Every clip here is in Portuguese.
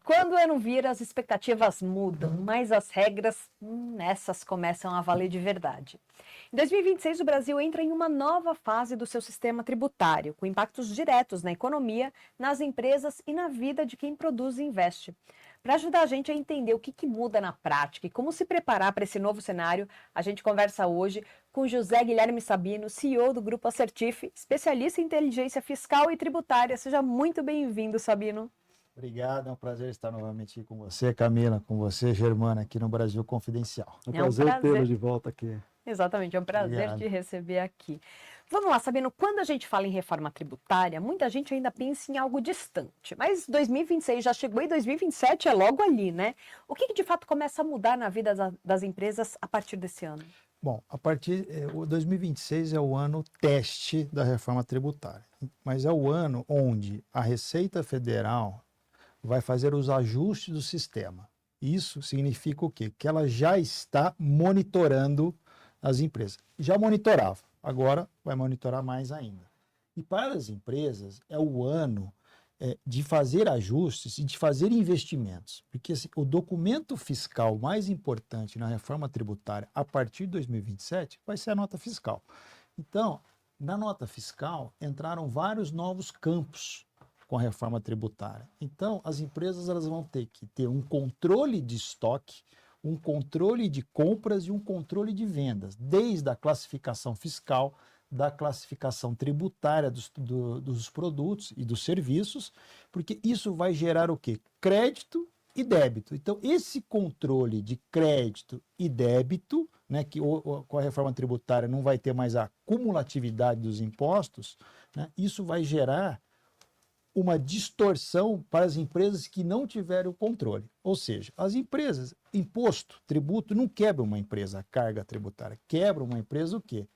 Quando o ano vira, as expectativas mudam, mas as regras, essas começam a valer de verdade. Em 2026, o Brasil entra em uma nova fase do seu sistema tributário, com impactos diretos na economia, nas empresas e na vida de quem produz e investe. Para ajudar a gente a entender o que muda na prática e como se preparar para esse novo cenário, a gente conversa hoje com José Guilherme Sabino, CEO do Grupo Assertif, especialista em inteligência fiscal e tributária. Seja muito bem-vindo, Sabino. Obrigado, é um prazer estar novamente aqui com você, Camila, com você, Germana, aqui no Brasil Confidencial. É um prazer tê-lo de volta aqui. Exatamente, é um prazer te receber aqui. Vamos lá, Sabino, quando a gente fala em reforma tributária, muita gente ainda pensa em algo distante, mas 2026 já chegou e 2027 é logo ali, né? O que de fato começa a mudar na vida das empresas a partir desse ano? Bom, o 2026 é o ano teste da reforma tributária, mas é o ano onde a Receita Federal vai fazer os ajustes do sistema. Isso significa o quê? Que ela já está monitorando as empresas. Já monitorava, agora vai monitorar mais ainda. E para as empresas é o ano de fazer ajustes e de fazer investimentos, porque assim, o documento fiscal mais importante na reforma tributária a partir de 2027 vai ser a nota fiscal. Então, na nota fiscal entraram vários novos campos com a reforma tributária. Então, as empresas elas vão ter que ter um controle de estoque, um controle de compras e um controle de vendas, desde a classificação fiscal, da classificação tributária dos produtos e dos serviços, porque isso vai gerar o quê? Crédito e débito. Então, esse controle de crédito e débito, né, que com a reforma tributária não vai ter mais a cumulatividade dos impostos, né, isso vai gerar uma distorção para as empresas que não tiverem o controle. Ou seja, as empresas, imposto, tributo, não quebra uma empresa, a carga tributária. Quebra uma empresa o quê?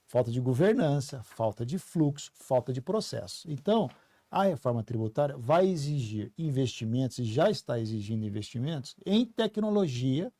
Falta de governança, falta de fluxo, falta de processo. Então, a reforma tributária vai exigir investimentos, e já está exigindo investimentos, em tecnologia,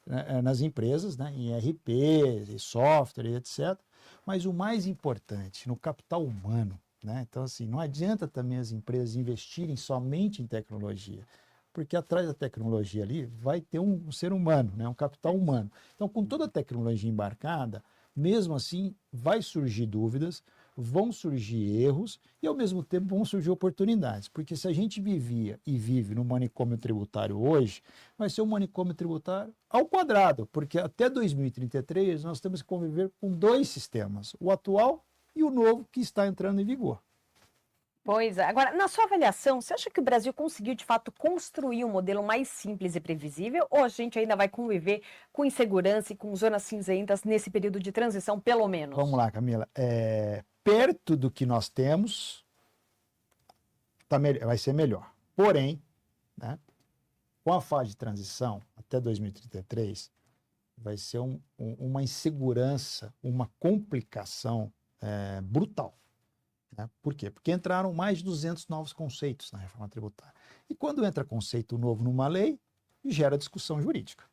né, nas empresas, né, em RP, software, etc. Mas o mais importante, no capital humano. Né? Então, assim, não adianta também as empresas investirem somente em tecnologia, porque atrás da tecnologia ali vai ter um ser humano, né? Um capital humano. Então, com toda a tecnologia embarcada, mesmo assim, vai surgir dúvidas, vão surgir erros e, ao mesmo tempo, vão surgir oportunidades. Porque se a gente vivia e vive no manicômio tributário hoje, vai ser um manicômio tributário ao quadrado, porque até 2033 nós temos que conviver com dois sistemas, o atual e o novo que está entrando em vigor. Pois é. Agora, na sua avaliação, você acha que o Brasil conseguiu, de fato, construir um modelo mais simples e previsível? Ou a gente ainda vai conviver com insegurança e com zonas cinzentas nesse período de transição, pelo menos? Vamos lá, Camila. Perto do que nós temos, vai ser melhor. Porém, né, com a fase de transição, até 2033, vai ser uma insegurança, uma complicação brutal. Né? Por quê? Porque entraram mais de 200 novos conceitos na reforma tributária. E quando entra conceito novo numa lei, gera discussão jurídica.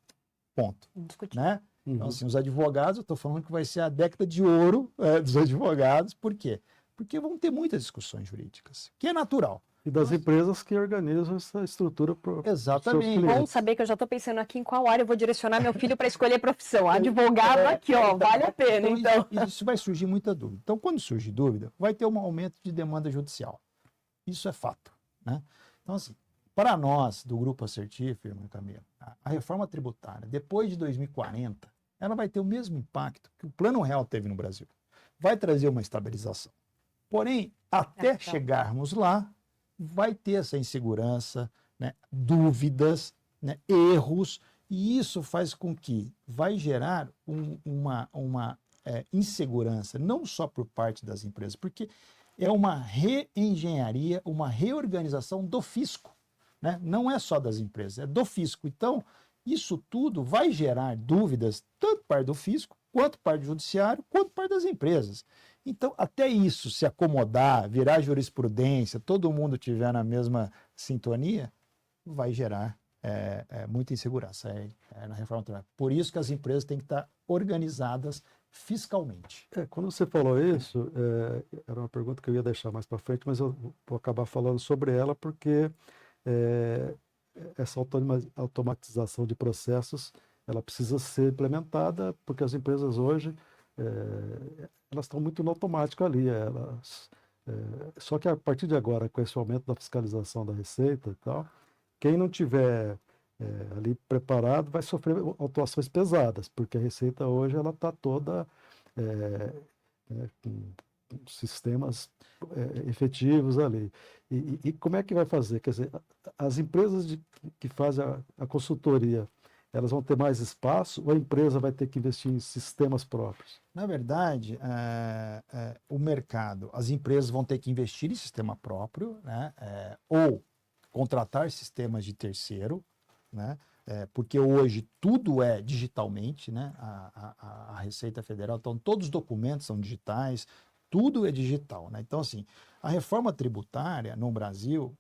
Ponto. Né? Então, assim, os advogados, eu estou falando que vai ser a década de ouro dos advogados. Por quê? Porque vão ter muitas discussões jurídicas, que é natural. E das empresas que organizam essa estrutura para Exatamente. Bom saber que eu já estou pensando aqui em qual área eu vou direcionar meu filho para escolher profissão. Advogado aqui, ó, vale a pena, então. Isso vai surgir muita dúvida. Então, quando surgir dúvida, vai ter um aumento de demanda judicial. Isso é fato. Né? Então, assim, para nós, do Grupo Assertif, Camila, a reforma tributária, depois de 2040, ela vai ter o mesmo impacto que o Plano Real teve no Brasil. Vai trazer uma estabilização. Porém, até chegarmos lá, vai ter essa insegurança, né, dúvidas, né, erros, e isso faz com que vai gerar uma insegurança, não só por parte das empresas, porque é uma reengenharia, uma reorganização do fisco. Né? Não é só das empresas, é do fisco. Então, isso tudo vai gerar dúvidas, tanto parte do fisco, quanto parte do judiciário, quanto parte das empresas. Então, até isso se acomodar, virar jurisprudência, todo mundo estiver na mesma sintonia, vai gerar muita insegurança na reforma tributária. Por isso que as empresas têm que estar organizadas fiscalmente. Quando você falou isso, era uma pergunta que eu ia deixar mais para frente, mas eu vou acabar falando sobre ela porque essa automatização de processos, ela precisa ser implementada, porque as empresas hoje, elas estão muito no automático ali, só que a partir de agora, com esse aumento da fiscalização da Receita e tal, quem não tiver ali preparado vai sofrer autuações pesadas, porque a Receita hoje ela está toda com sistemas efetivos ali. E como é que vai fazer? Quer dizer, as empresas que fazem a consultoria, elas vão ter mais espaço ou a empresa vai ter que investir em sistemas próprios? Na verdade, o mercado, as empresas vão ter que investir em sistema próprio, né? Ou contratar sistemas de terceiro, né? Porque hoje tudo é digitalmente, né? A Receita Federal, então todos os documentos são digitais, tudo é digital, né? Então, assim, a reforma tributária no Brasil,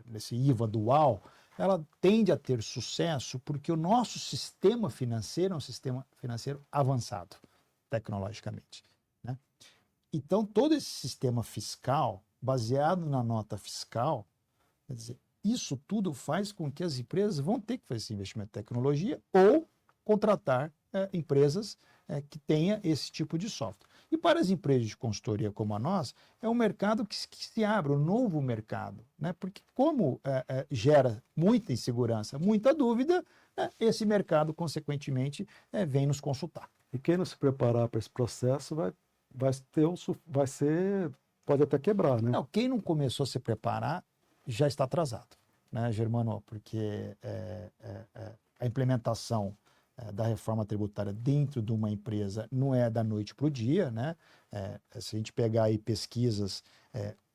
nesse IVA dual, ela tende a ter sucesso porque o nosso sistema financeiro é um sistema financeiro avançado, tecnologicamente, né? Então, todo esse sistema fiscal, baseado na nota fiscal, quer dizer, isso tudo faz com que as empresas vão ter que fazer esse investimento em tecnologia ou contratar empresas que tenham esse tipo de software. E para as empresas de consultoria como a nossa, é um mercado que se abre, um novo mercado, né? Porque como gera muita insegurança, muita dúvida, esse mercado, consequentemente, vem nos consultar. E quem não se preparar para esse processo pode até quebrar, né? Não, quem não começou a se preparar já está atrasado, né, Germano? Porque a implementação da reforma tributária dentro de uma empresa não é da noite para o dia, né? Se a gente pegar aí pesquisas,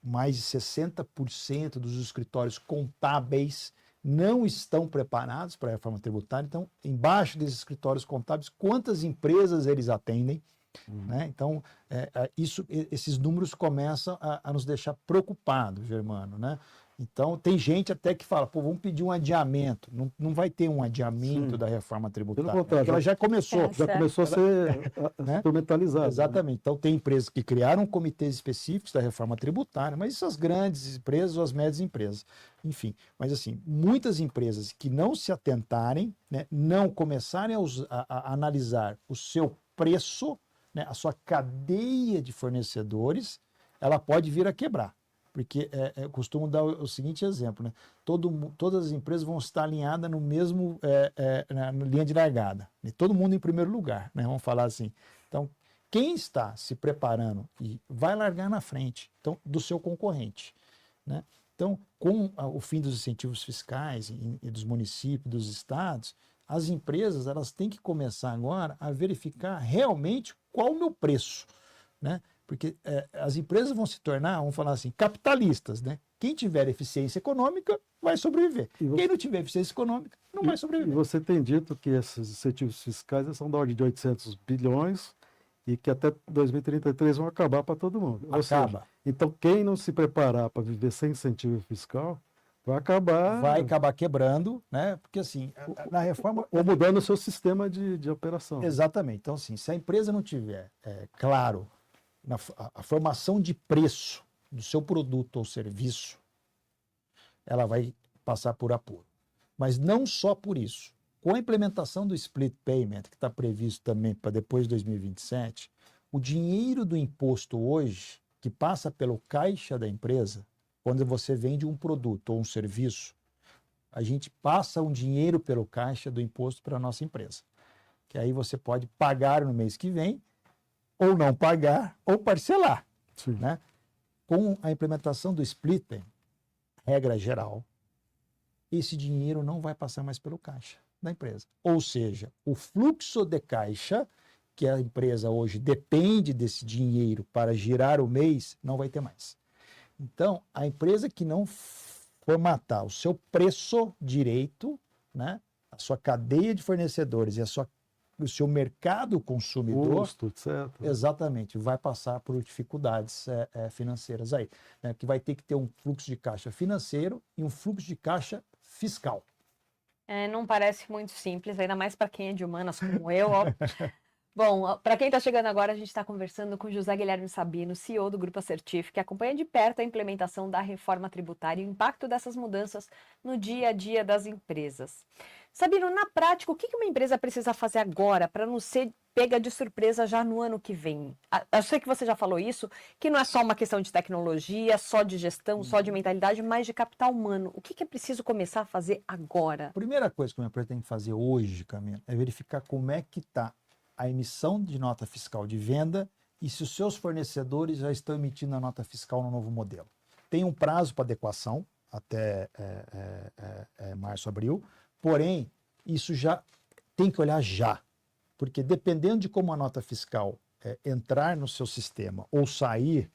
mais de 60% dos escritórios contábeis não estão preparados para a reforma tributária. Então, embaixo desses escritórios contábeis, quantas empresas eles atendem? Né? Então, esses números começam a nos deixar preocupados, Germano, né? Então, tem gente até que fala, pô, vamos pedir um adiamento. Não vai ter um adiamento da reforma tributária. Pelo contrário, porque ela já começou. já começou a ser né? instrumentalizada. Exatamente. Né? Então, tem empresas que criaram comitês específicos da reforma tributária, mas isso as grandes empresas ou as médias empresas. Enfim, mas assim, muitas empresas que não se atentarem, né, não começarem a analisar o seu preço, né, a sua cadeia de fornecedores, ela pode vir a quebrar. Porque eu costumo dar o seguinte exemplo, né? Todas as empresas vão estar alinhadas no mesmo na linha de largada. Né? Todo mundo em primeiro lugar, né? Vamos falar assim. Então, quem está se preparando e vai largar na frente do seu concorrente, né? Então, com o fim dos incentivos fiscais e dos municípios, dos estados, as empresas elas têm que começar agora a verificar realmente qual o meu preço, né? Porque as empresas vão se tornar, vamos falar assim, capitalistas, né? Quem tiver eficiência econômica vai sobreviver. Quem não tiver eficiência econômica não vai sobreviver. E você tem dito que esses incentivos fiscais são da ordem de 800 bilhões e que até 2033 vão acabar para todo mundo. Ou seja, então quem não se preparar para viver sem incentivo fiscal vai acabar quebrando, né? Porque assim, na reforma... Ou mudando o seu sistema de operação. Exatamente. Então, assim, se a empresa não tiver, claro, a formação de preço do seu produto ou serviço, ela vai passar por apuro. Mas não só por isso. Com a implementação do split payment, que está previsto também para depois de 2027, o dinheiro do imposto hoje, que passa pelo caixa da empresa, quando você vende um produto ou um serviço, a gente passa um dinheiro pelo caixa do imposto para a nossa empresa. Que aí você pode pagar no mês que vem, ou não pagar, ou parcelar. Né? Com a implementação do split payment, regra geral, esse dinheiro não vai passar mais pelo caixa da empresa. Ou seja, o fluxo de caixa, que a empresa hoje depende desse dinheiro para girar o mês, não vai ter mais. Então, a empresa que não formatar o seu preço direito, né, a sua cadeia de fornecedores e o seu mercado consumidor, custo, etc. Exatamente, vai passar por dificuldades financeiras aí, né, que vai ter que ter um fluxo de caixa financeiro e um fluxo de caixa fiscal. Não parece muito simples, ainda mais para quem é de humanas como eu, ó. Bom, para quem está chegando agora, a gente está conversando com José Guilherme Sabino, CEO do Grupo Assertif, que acompanha de perto a implementação da reforma tributária e o impacto dessas mudanças no dia a dia das empresas. Sabino, na prática, o que uma empresa precisa fazer agora para não ser pega de surpresa já no ano que vem? Eu sei que você já falou isso, que não é só uma questão de tecnologia, só de gestão, só de mentalidade, mas de capital humano. O que é preciso começar a fazer agora? A primeira coisa que uma empresa tem que fazer hoje, Camila, é verificar como é que está a emissão de nota fiscal de venda e se os seus fornecedores já estão emitindo a nota fiscal no novo modelo. Tem um prazo para adequação, até março, abril, porém, isso já tem que olhar já, porque dependendo de como a nota fiscal entrar no seu sistema ou sair,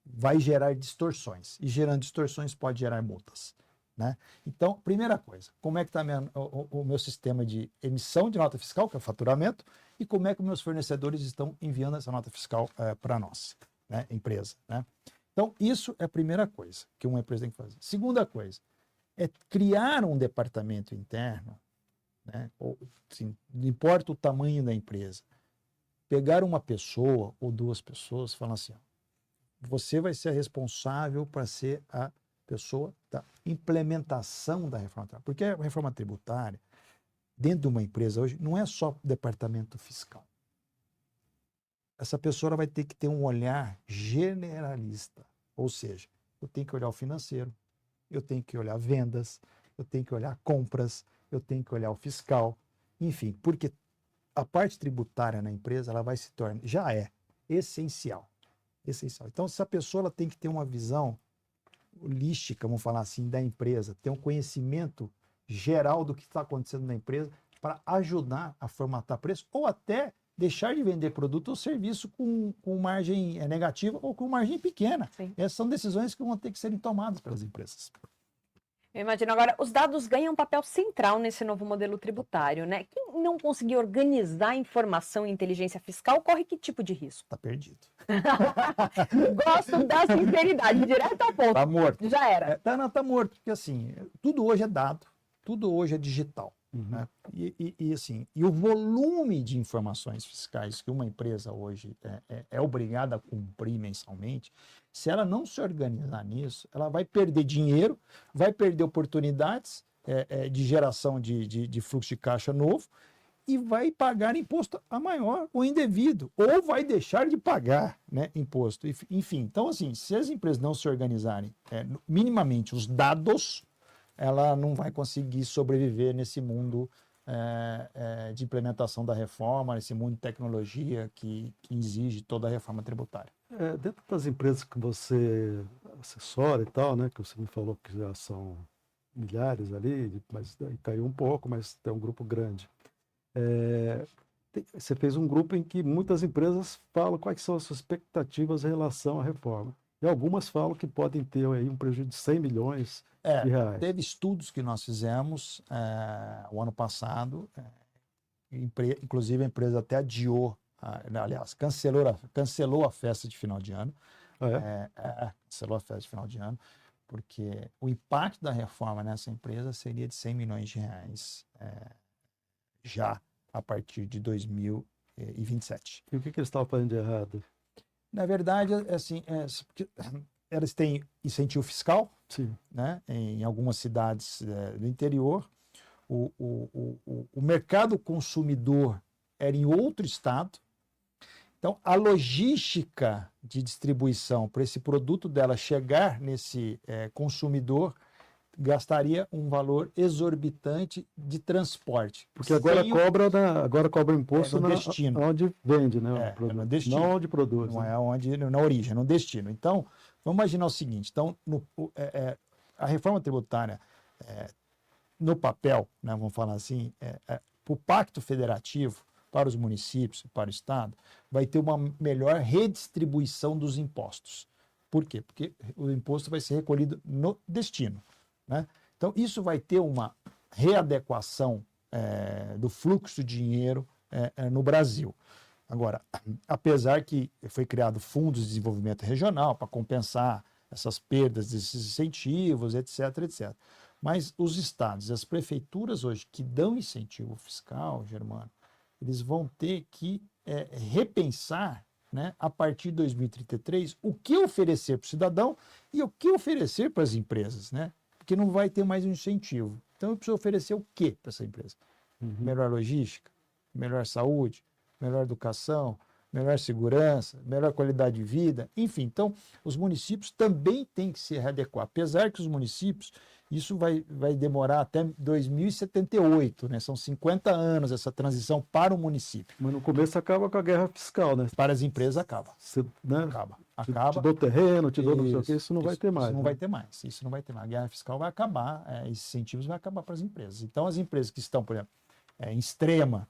vai gerar distorções, e gerando distorções pode gerar multas. Né? Então, primeira coisa, como é que está o meu sistema de emissão de nota fiscal, que é o faturamento, e como é que meus fornecedores estão enviando essa nota fiscal para nós, né, empresa. Né? Então, isso é a primeira coisa que uma empresa tem que fazer. Segunda coisa, é criar um departamento interno, né, ou, assim, não importa o tamanho da empresa, pegar uma pessoa ou duas pessoas e falar assim, ó, você vai ser responsável para ser a pessoa da implementação da reforma tributária. Porque a reforma tributária, dentro de uma empresa hoje, não é só departamento fiscal. Essa pessoa vai ter que ter um olhar generalista. Ou seja, eu tenho que olhar o financeiro, eu tenho que olhar vendas, eu tenho que olhar compras, eu tenho que olhar o fiscal, enfim, porque a parte tributária na empresa ela vai se tornar, já é essencial. Essencial. Então, essa pessoa ela tem que ter uma visão holística, vamos falar assim, da empresa, ter um conhecimento geral do que está acontecendo na empresa para ajudar a formatar preço ou até deixar de vender produto ou serviço com margem negativa ou com margem pequena. Sim. Essas são decisões que vão ter que serem tomadas pelas empresas. Eu imagino agora, os dados ganham um papel central nesse novo modelo tributário, né? Quem não conseguir organizar a informação e inteligência fiscal corre que tipo de risco? Está perdido. Gosto da sinceridade, direto ao ponto. Está morto. Já era. Tá morto, porque assim, tudo hoje é dado, tudo hoje é digital. Uhum. Né? E o volume de informações fiscais que uma empresa hoje é obrigada a cumprir mensalmente, se ela não se organizar nisso, ela vai perder dinheiro, vai perder oportunidades de geração de fluxo de caixa novo e vai pagar imposto a maior ou indevido, ou vai deixar de pagar, né, imposto. Enfim, então assim, se as empresas não se organizarem minimamente os dados, ela não vai conseguir sobreviver nesse mundo de implementação da reforma, nesse mundo de tecnologia que exige toda a reforma tributária. Dentro das empresas que você assessora e tal, né, que você me falou que já são milhares ali, mas caiu um pouco, mas tem um grupo grande. Você fez um grupo em que muitas empresas falam quais são as suas expectativas em relação à reforma. E algumas falam que podem ter aí um prejuízo de 100 milhões de reais. Teve estudos que nós fizemos o ano passado, inclusive a empresa até adiou, aliás, cancelou a festa de final de ano. Cancelou a festa de final de ano, porque o impacto da reforma nessa empresa seria de 100 milhões de reais já a partir de 2027. E o que eles estavam fazendo de errado? Na verdade, assim, eles têm incentivo fiscal, Sim. né, em algumas cidades do interior. O mercado consumidor era em outro estado. Então, a logística de distribuição para esse produto dela chegar nesse consumidor gastaria um valor exorbitante de transporte. Porque agora cobra imposto no destino. Onde vende, né? No destino. Não onde produz. Não né? é onde, na origem, no destino. Então, vamos imaginar o seguinte: então, a reforma tributária, no papel, né, vamos falar assim, o pacto federativo para os municípios, para o Estado, vai ter uma melhor redistribuição dos impostos. Por quê? Porque o imposto vai ser recolhido no destino. Né? Então, isso vai ter uma readequação do fluxo de dinheiro no Brasil. Agora, apesar que foi criado fundos de desenvolvimento regional para compensar essas perdas desses incentivos, etc., etc. Mas os estados e as prefeituras hoje que dão incentivo fiscal, Germano, eles vão ter que repensar, né, a partir de 2033, o que oferecer para o cidadão e o que oferecer para as empresas, né? Porque não vai ter mais um incentivo. Então, eu preciso oferecer o quê para essa empresa? Melhor logística, melhor saúde, melhor educação, melhor segurança, melhor qualidade de vida, enfim. Então, os municípios também têm que se readequar. Apesar que os municípios, isso vai demorar até 2078, né? São 50 anos essa transição para o município. Mas no começo acaba com a guerra fiscal, né? Para as empresas acaba. Você, né? Acaba. Te dou terreno, te dou não sei o que, isso não vai ter mais. Isso não né? vai ter mais. Isso não vai ter mais. A guerra fiscal vai acabar, esses incentivos vão acabar para as empresas. Então, as empresas que estão, por exemplo, em Extrema,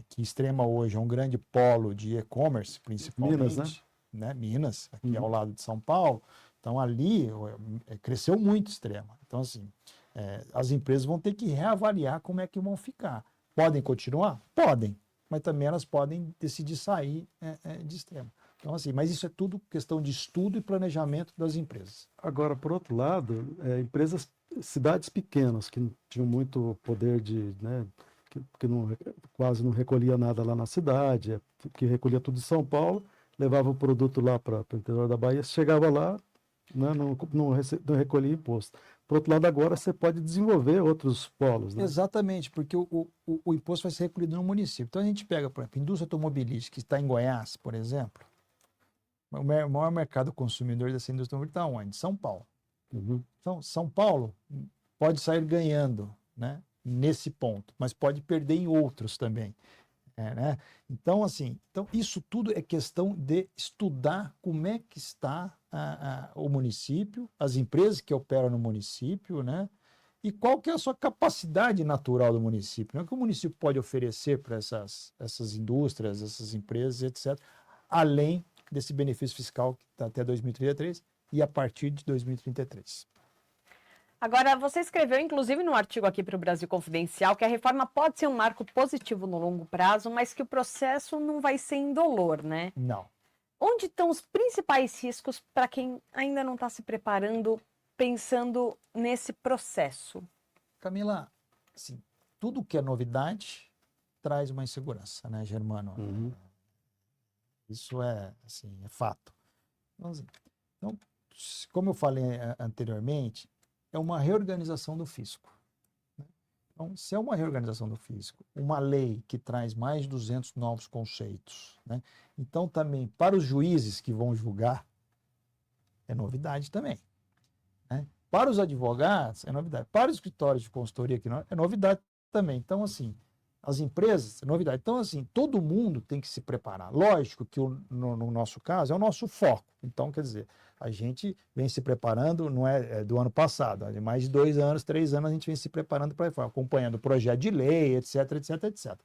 que Extrema hoje é um grande polo de e-commerce, principalmente. Minas, né? Minas, aqui ao lado de São Paulo. Então, ali cresceu muito Extrema. Então, assim, as empresas vão ter que reavaliar como é que vão ficar. Podem continuar? Podem. Mas também elas podem decidir sair de Extrema. Então, assim, mas isso é tudo questão de estudo e planejamento das empresas. Agora, por outro lado, empresas, cidades pequenas que não tinham muito poder de, né, que quase não recolhia nada lá na cidade, que recolhia tudo de São Paulo, levava o produto lá para o interior da Bahia, chegava lá, né, não recolhia imposto. Por outro lado, agora você pode desenvolver outros polos. Né? Exatamente, porque o imposto vai ser recolhido no município. Então, a gente pega, por exemplo, a indústria automobilística, que está em Goiás, por exemplo. O maior mercado consumidor dessa indústria automobilística está onde? São Paulo. Então, São Paulo pode sair ganhando, né, nesse ponto, mas pode perder em outros também. Né? Então, assim, isso tudo é questão de estudar como é que está o município, as empresas que operam no município, né? E qual que é a sua capacidade natural do município, né? O que o município pode oferecer para essas indústrias, essas empresas, etc., além desse benefício fiscal que está até 2033 e a partir de 2033. Agora, você escreveu, inclusive, num artigo aqui para o Brasil Confidencial, que a reforma pode ser um marco positivo no longo prazo, mas que o processo não vai ser indolor, né? Não. Onde estão os principais riscos para quem ainda não está se preparando, pensando nesse processo? Camila, assim, tudo que é novidade traz uma insegurança, né, Germano? Isso assim, é fato. Então, como eu falei anteriormente, é uma reorganização do fisco. Então, se é uma reorganização do fisco, uma lei que traz mais de 200 novos conceitos, né? Então, também, para os juízes que vão julgar, é novidade também. Né? Para os advogados, é novidade. Para os escritórios de consultoria, é novidade também. Então, assim, as empresas, é novidade. Então, assim, todo mundo tem que se preparar. Lógico que no nosso caso é o nosso foco. Então, quer dizer, a gente vem se preparando, não é do ano passado, há mais de 2 anos, 3 anos a gente vem se preparando para acompanhando o projeto de lei, etc, etc, etc.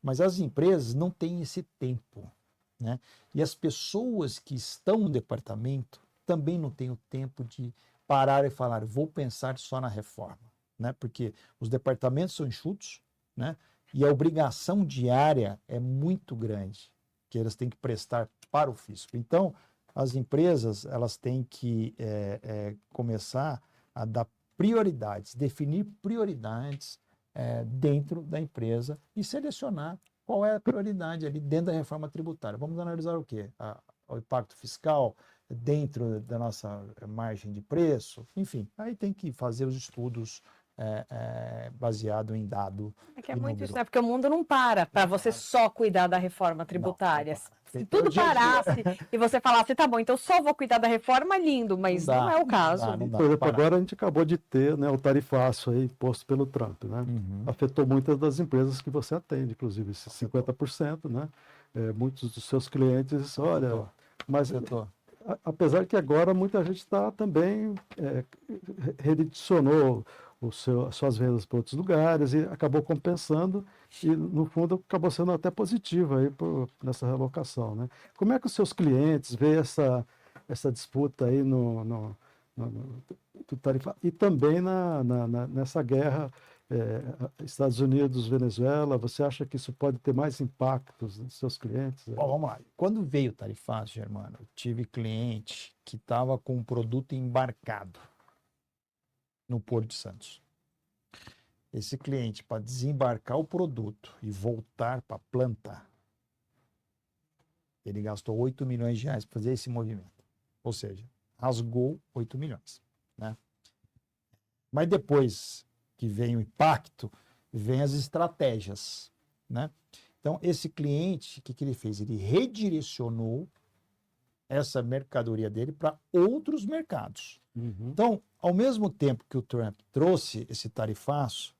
Mas as empresas não têm esse tempo, né? E as pessoas que estão no departamento também não têm o tempo de parar e falar, vou pensar só na reforma, né? Porque os departamentos são enxutos, né? E a obrigação diária é muito grande, que elas têm que prestar para o fisco. Então, as empresas elas têm que começar a dar prioridades, definir prioridades dentro da empresa e selecionar qual é a prioridade ali dentro da reforma tributária. Vamos analisar o quê? O impacto fiscal dentro da nossa margem de preço, enfim, aí tem que fazer os estudos baseado em dado. É que é muito isso, né? Porque o mundo não para você só cuidar da reforma tributária. Se tudo parasse e você falasse, tá bom, então só vou cuidar da reforma, lindo, mas não é o caso. Por exemplo, agora a gente acabou de ter, né, o tarifaço aí imposto pelo Trump, né? Afetou muitas das empresas que você atende, inclusive esses 50%, né? Muitos dos seus clientes, olha, mas apesar que agora muita gente está também redirecionou as suas vendas para outros lugares e acabou compensando e, no fundo, acabou sendo até positivo aí nessa realocação, né? Como é que os seus clientes veem essa disputa aí no tarifa e também nessa guerra Estados Unidos, Venezuela? Você acha que isso pode ter mais impactos nos seus clientes? Bom, vamos lá. Quando veio o tarifaço, Germano, eu tive cliente que estava com um produto embarcado no Porto de Santos. esse cliente, para desembarcar o produto e voltar para a planta, ele gastou 8 milhões de reais para fazer esse movimento. Ou seja, rasgou 8 milhões. Né? Mas depois que vem o impacto, vem as estratégias. Né? Então, esse cliente, o que ele fez? Ele redirecionou essa mercadoria dele para outros mercados. Então, ao mesmo tempo que o Trump trouxe esse tarifaço,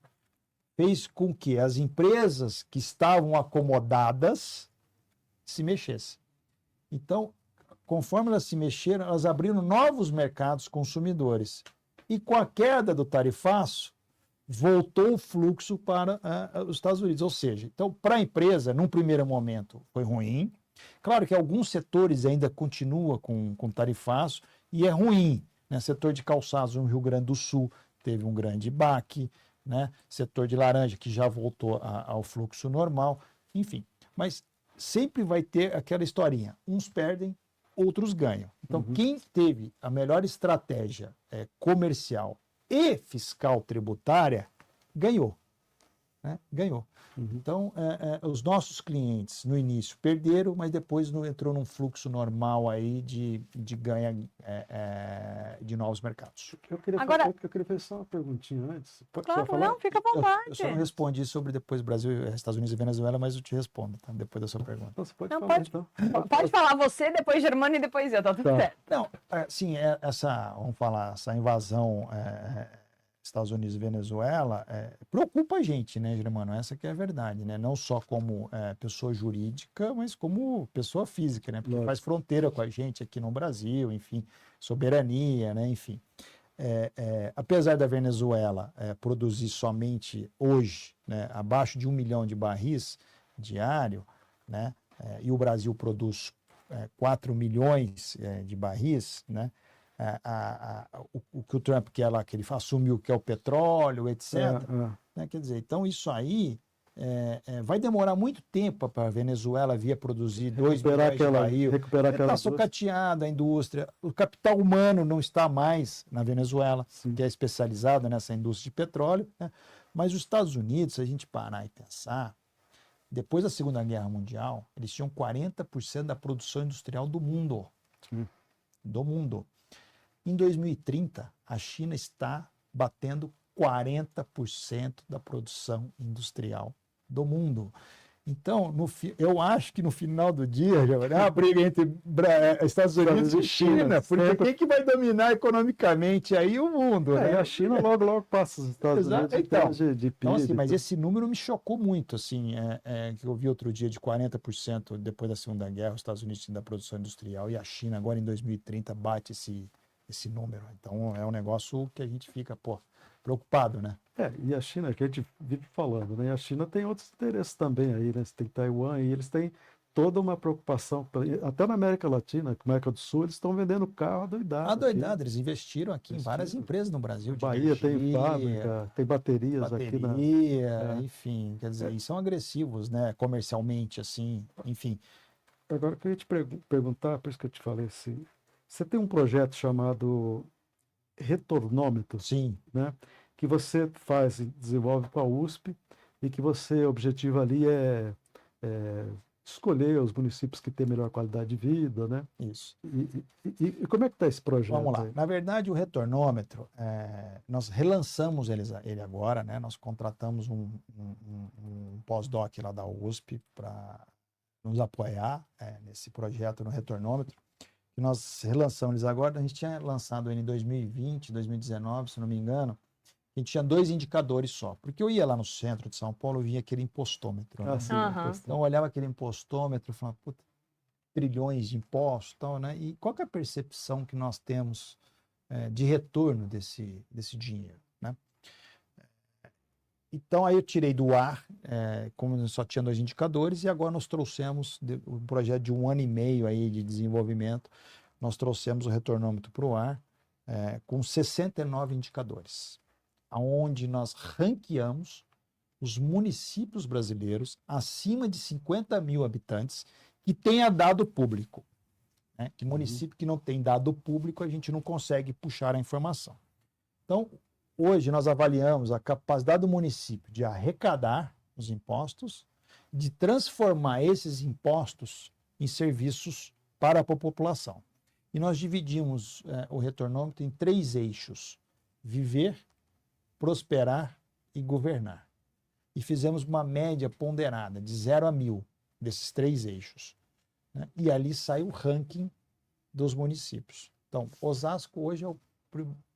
fez com que as empresas que estavam acomodadas se mexessem. Então, conforme elas se mexeram, elas abriram novos mercados consumidores. E com a queda do tarifaço, voltou o fluxo para os Estados Unidos. Ou seja, então, para a empresa, num primeiro momento, foi ruim. Claro que alguns setores ainda continuam com tarifaço e é ruim. Né? Setor de calçados no Rio Grande do Sul teve um grande baque, né? Setor de laranja que já voltou ao fluxo normal, enfim. Mas sempre vai ter aquela historinha. Uns perdem, outros ganham. Então, quem teve a melhor estratégia comercial e fiscal tributária, ganhou. Né? Ganhou. Então, os nossos clientes, no início, perderam, mas depois entrou num fluxo normal aí de ganha de novos mercados. Eu queria fazer só uma perguntinha antes. Claro, não, fica à vontade. Eu só não respondi sobre depois Brasil, Estados Unidos e Venezuela, mas eu te respondo, tá? Depois da sua pergunta. Então, você pode Não, falar, pode. então. Pode falar você, depois Germano e depois eu, tá tudo certo. Não, sim, vamos falar, essa invasão Estados Unidos e Venezuela preocupa a gente, né, Germano? Essa que é a verdade, né? Não só como pessoa jurídica, mas como pessoa física, né? Porque Lógico. faz fronteira com a gente aqui no Brasil, enfim, soberania, né? Enfim. Apesar da Venezuela produzir somente hoje, né, abaixo de 1 milhão de barris diário, né? E o Brasil produz 4 milhões de barris, né? O que o Trump quer lá, que ele assumiu que é o petróleo, etc. Né? Quer dizer, então isso aí vai demorar muito tempo para a Venezuela vir a produzir 2 milhões de barril. Está sucateada a indústria. O capital humano não está mais na Venezuela, que é especializada nessa indústria de petróleo. Né? Mas os Estados Unidos, se a gente parar e pensar, depois da Segunda Guerra Mundial, eles tinham 40% da produção industrial do mundo. Do mundo. Em 2030, a China está batendo 40% da produção industrial do mundo. Então, eu acho que no final do dia já vai dar uma briga entre Estados Unidos e China, porque quem que vai dominar economicamente aí o mundo? Né? E a China logo passa os Estados Unidos em termos de PIB. Então, assim, mas esse número me chocou muito, assim, que eu vi outro dia de 40% depois da Segunda Guerra, os Estados Unidos da produção industrial e a China agora em 2030 bate esse número. Então, é um negócio que a gente fica, preocupado, né? E a China, que a gente vive falando, né? E a China tem outros interesses também aí, né? Você tem Taiwan e eles têm toda uma preocupação, até na América Latina, na América do Sul, eles estão vendendo carro adoidado. Adoidado, eles investiram aqui em várias empresas no Brasil. Bahia tem fábrica, tem baterias aqui enfim, quer dizer, e são agressivos, né? Comercialmente, assim, enfim. Agora, eu queria te perguntar, por isso que eu te falei assim, você tem um projeto chamado Retornômetro, Sim. né? Que você desenvolve com a USP e que você, o objetivo ali é escolher os municípios que têm melhor qualidade de vida, né? Isso. E como é que está esse projeto? Vamos lá. Aí? Na verdade, o Retornômetro, nós relançamos ele agora, né? Nós contratamos um pós-doc lá da USP para nos apoiar nesse projeto no Retornômetro. E nós relançamos eles agora. A gente tinha lançado ele em 2020, 2019, se não me engano. A gente tinha 2 indicadores só. Porque eu ia lá no centro de São Paulo, eu via aquele impostômetro. Né? Então, eu olhava aquele impostômetro e falava, puta, trilhões de impostos e tal, né? E qual que é a percepção que nós temos de retorno desse dinheiro, né? Então, aí eu tirei do ar, como só tinha 2 indicadores, e agora nós trouxemos um projeto de 1 ano e meio aí de desenvolvimento, nós trouxemos o Retornômetro para o ar, com 69 indicadores, onde nós ranqueamos os municípios brasileiros acima de 50 mil habitantes que tenha dado público. Né? Que município que não tem dado público, a gente não consegue puxar a informação. Então, hoje nós avaliamos a capacidade do município de arrecadar os impostos, de transformar esses impostos em serviços para a população. E nós dividimos o retornômetro em 3 eixos: viver, prosperar e governar. E fizemos uma média ponderada de 0 a 1000 desses 3 eixos, né? E ali sai o ranking dos municípios. Então, Osasco hoje é o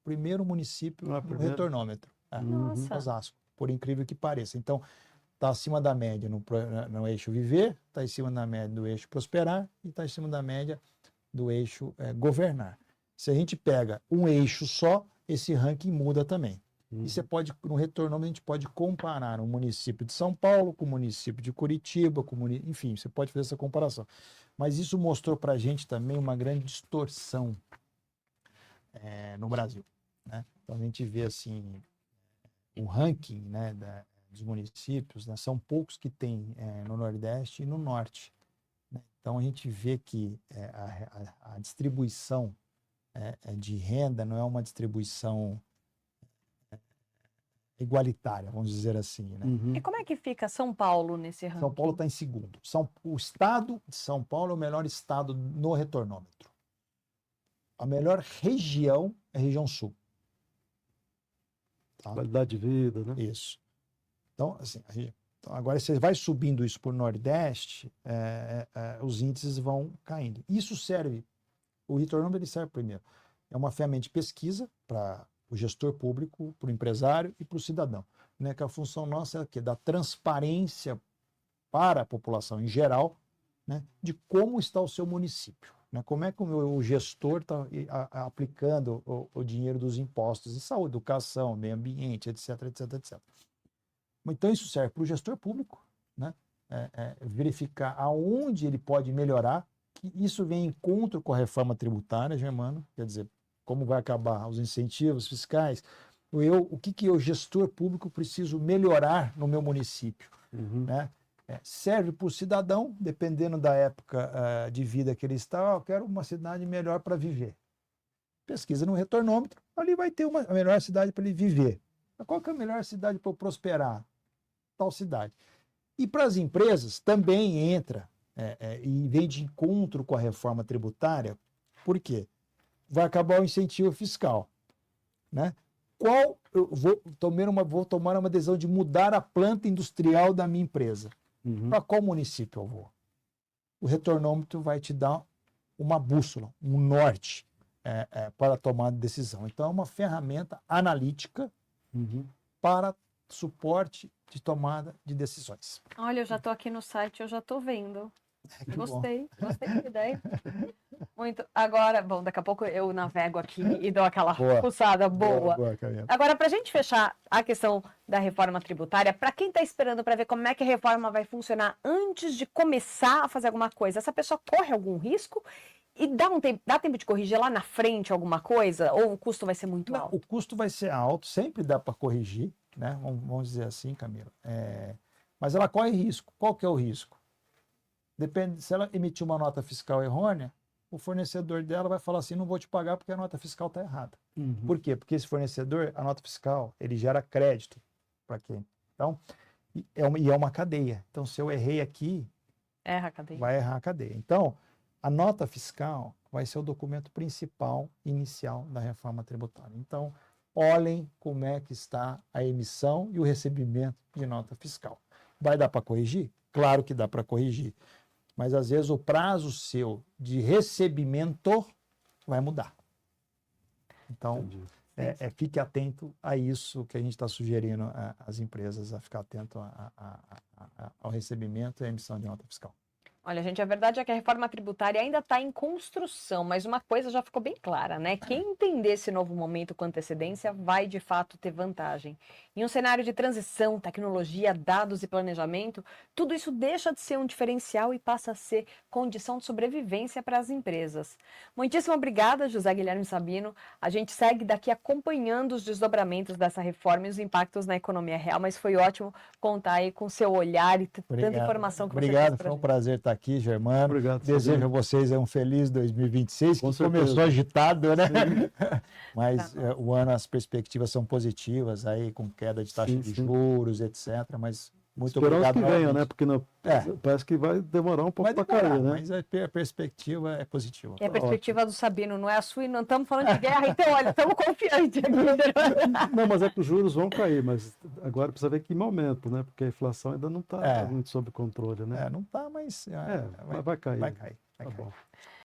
primeiro município no retornômetro. Nossa. Osasco, por incrível que pareça. Então, está acima da média no eixo viver, está em cima da média do eixo prosperar e está em cima da média do eixo governar. Se a gente pega um eixo só, esse ranking muda também. E você pode, no retornômetro, a gente pode comparar o município de São Paulo com o município de Curitiba, enfim, você pode fazer essa comparação. Mas isso mostrou para a gente também uma grande distorção no Brasil, né? Então a gente vê assim, o ranking, né, dos municípios, né, são poucos que tem no Nordeste e no Norte, né? Então a gente vê que a distribuição de renda não é uma distribuição igualitária, vamos dizer assim, né? E como é que fica São Paulo nesse ranking? São Paulo está em segundo. O estado de São Paulo é o melhor estado no retornômetro. A melhor região é a região sul. Tá? Qualidade de vida, né? Isso. Então, assim, agora você vai subindo isso para o Nordeste, os índices vão caindo. Isso serve, o retornômetro ele serve primeiro. É uma ferramenta de pesquisa para o gestor público, para o empresário e para o cidadão, né? Que a função nossa é o quê? Da transparência para a população em geral, né? De como está o seu município, né? Como é que o gestor está aplicando o dinheiro dos impostos de saúde, educação, meio ambiente, etc, etc, etc. Então isso serve para o gestor público, né? Verificar aonde ele pode melhorar, que isso vem em encontro com a reforma tributária, Germano, quer dizer, como vai acabar os incentivos fiscais, o que eu, gestor público, preciso melhorar no meu município, né? Serve para o cidadão, dependendo da época de vida que ele está, eu quero uma cidade melhor para viver. Pesquisa no retornômetro, ali vai ter a melhor cidade para ele viver. Qual que é a melhor cidade para eu prosperar? Tal cidade. E para as empresas também entra e vem de encontro com a reforma tributária. Por quê? Vai acabar o incentivo fiscal, né? Eu vou tomar uma decisão de mudar a planta industrial da minha empresa. Para qual município eu vou? O retornômetro vai te dar uma bússola, um norte para tomar decisão. Então, é uma ferramenta analítica para suporte de tomada de decisões. Olha, eu já estou aqui no site, eu já estou vendo. Gostei da ideia. Muito. Agora, bom, daqui a pouco eu navego aqui e dou aquela pulsada boa. Boa, Agora, para a gente fechar a questão da reforma tributária, para quem está esperando para ver como é que a reforma vai funcionar antes de começar a fazer alguma coisa, essa pessoa corre algum risco? E dá tempo de corrigir lá na frente alguma coisa? Ou o custo vai ser muito alto? O custo vai ser alto, sempre dá para corrigir, né? Vamos dizer assim, Camila. Mas ela corre risco. Qual que é o risco? Depende, se ela emitir uma nota fiscal errônea, o fornecedor dela vai falar assim, não vou te pagar porque a nota fiscal está errada. Por quê? Porque esse fornecedor, a nota fiscal, ele gera crédito para quem? Então, é uma cadeia. Então, se eu errei aqui, erra a cadeia. Vai errar a cadeia. Então, a nota fiscal vai ser o documento principal inicial da reforma tributária. Então, olhem como é que está a emissão e o recebimento de nota fiscal. Vai dar para corrigir? Claro que dá para corrigir. Mas, às vezes, o prazo seu de recebimento vai mudar. Então, fique atento a isso que a gente está sugerindo às empresas, a ficar atento ao recebimento e à emissão de nota fiscal. Olha, gente, a verdade é que a reforma tributária ainda está em construção, mas uma coisa já ficou bem clara, né? Quem entender esse novo momento com antecedência vai, de fato, ter vantagem. Em um cenário de transição, tecnologia, dados e planejamento, tudo isso deixa de ser um diferencial e passa a ser condição de sobrevivência para as empresas. Muitíssimo obrigada, José Guilherme Sabino. A gente segue daqui acompanhando os desdobramentos dessa reforma e os impactos na economia real, mas foi ótimo contar aí com seu olhar e tanta informação que você trouxe pra gente. Obrigado, foi um prazer estar aqui, Germano. Obrigado, Desejo a Sabino. vocês um feliz 2026, Com que certeza. começou agitado, né? Mas Tá. o ano, as perspectivas são positivas, aí com queda de taxa Sim, de sim. juros, etc. Mas muito Esperamos obrigado que venha, novamente. né? Porque É. parece que vai demorar um pouco Vai para demorar, cair, né? mas a perspectiva é positiva. É a perspectiva do Sabino, não é a sua, e não estamos falando de guerra, então olha, estamos confiantes aqui. Não, mas é que os juros vão cair, mas agora precisa ver que momento, né? Porque a inflação ainda não está É. muito sob controle, né? Não está, mas Vai cair. vai cair. Vai Tá cair. bom.